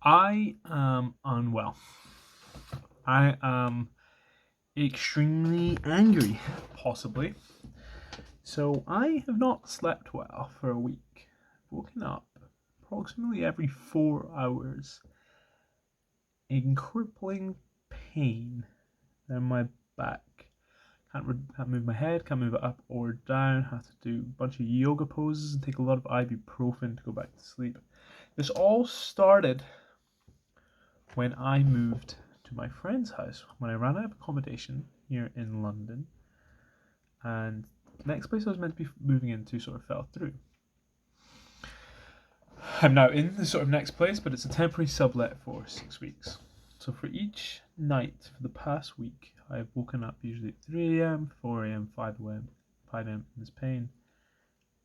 I am unwell. I am extremely angry, possibly. So I have not slept well for a week. Woken up approximately every 4 hours in crippling pain in my back. Can't move my head, can't move it up or down. Have to do a bunch of yoga poses and take a lot of ibuprofen to go back to sleep. This all started when I moved to my friend's house, when I ran out of accommodation here in London, and the next place I was meant to be moving into sort of fell through. I'm now in the sort of next place, but it's a temporary sublet for 6 weeks. So for each night for the past week, I've woken up usually at 3 a.m., 4 a.m., 5 a.m., 5 a.m. in this pain.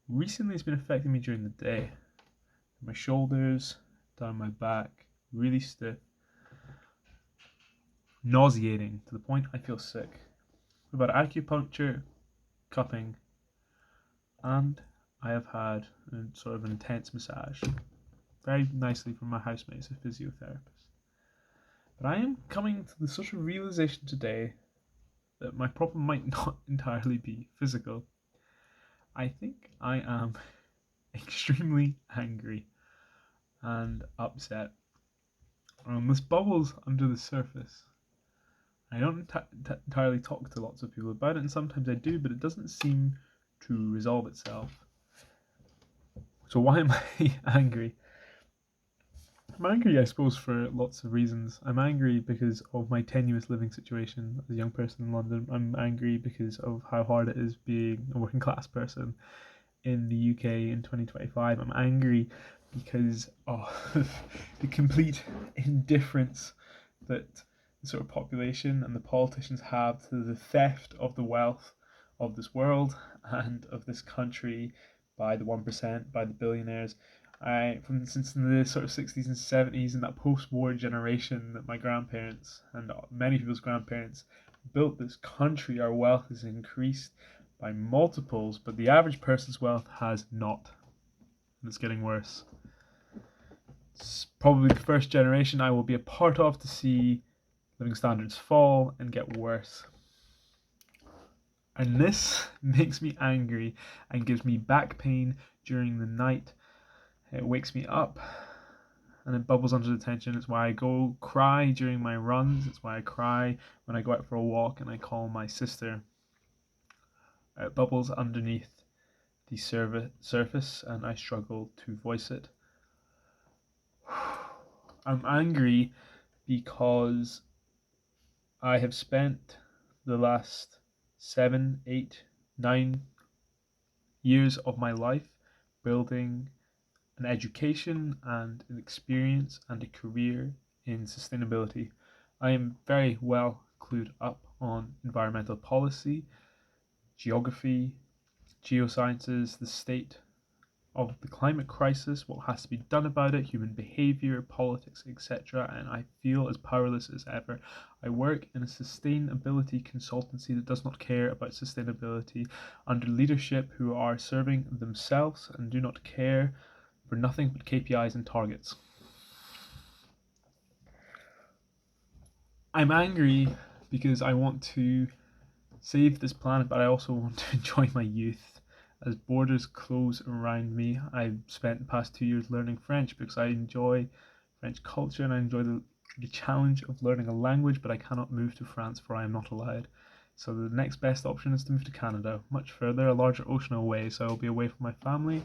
Recently, it's been affecting me during the day. My shoulders, down my back, really stiff, nauseating to the point I feel sick. About acupuncture, cupping, and I have had sort of an intense massage, very nicely from my housemate, a physiotherapist. But I am coming to the sort of realization today that my problem might not entirely be physical. I think I am extremely angry and upset. This bubbles under the surface. I don't entirely talk to lots of people about it, and sometimes I do, but it doesn't seem to resolve itself. So why am I angry? I'm angry, I suppose, for lots of reasons. I'm angry because of my tenuous living situation as a young person in London. I'm angry because of how hard it is being a working class person in the UK in 2025. I'm angry because of the complete indifference that the sort of population and the politicians have to the theft of the wealth of this world and of this country by the 1%, by the billionaires. Since the sort of 60s and 70s, and that post-war generation that my grandparents and many people's grandparents built this country, our wealth has increased by multiples, but the average person's wealth has not, and it's getting worse. It's probably the first generation I will be a part of to see living standards fall and get worse. And this makes me angry and gives me back pain during the night. It wakes me up and it bubbles under the tension. It's why I go cry during my runs. It's why I cry when I go out for a walk and I call my sister. It bubbles underneath the surface and I struggle to voice it. I'm angry because I have spent the last 7, 8, 9 years of my life building an education and an experience and a career in sustainability. I am very well clued up on environmental policy, geography, geosciences, the state of the climate crisis, what has to be done about it, human behavior, politics, etc. And I feel as powerless as ever. I work in a sustainability consultancy that does not care about sustainability under leadership who are serving themselves and do not care for nothing but KPIs and targets. I'm angry because I want to save this planet, but I also want to enjoy my youth. As borders close around me, I've spent the past 2 years learning French because I enjoy French culture and I enjoy the challenge of learning a language, but I cannot move to France for I am not allowed. So the next best option is to move to Canada, much further, a larger ocean away, so I'll be away from my family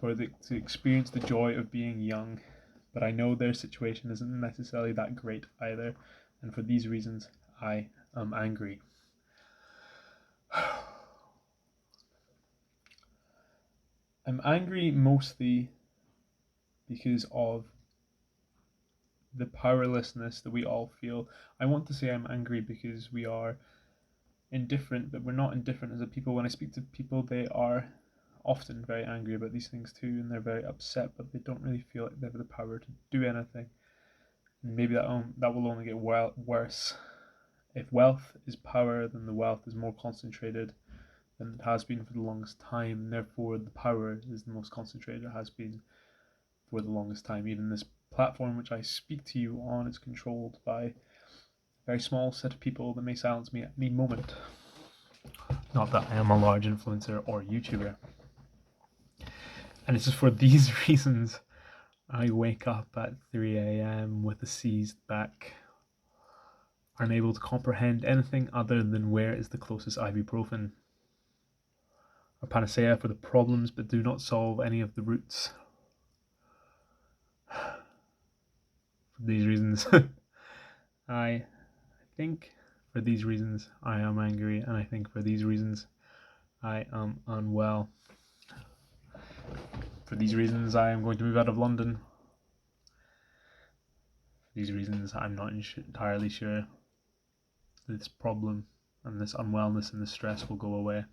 to experience the joy of being young. But I know their situation isn't necessarily that great either, and for these reasons, I am angry. I'm angry mostly because of the powerlessness that we all feel. I want to say I'm angry because we are indifferent, but we're not indifferent as a people. When I speak to people, they are often very angry about these things too, and they're very upset, but they don't really feel like they have the power to do anything. And maybe that will only get worse. If wealth is power, then the wealth is more concentrated than it has been for the longest time, and therefore the power is the most concentrated it has been for the longest time. Even this platform which I speak to you on is controlled by a very small set of people that may silence me at any moment. Not that I am a large influencer or YouTuber. And it's just for these reasons I wake up at 3 a.m. with a seized back, unable to comprehend anything other than where is the closest ibuprofen. A panacea for the problems but do not solve any of the roots. For these reasons, I think for these reasons I am angry, and I think for these reasons I am unwell. For these reasons I am going to move out of London. For these reasons I'm not entirely sure this problem and this unwellness and this stress will go away.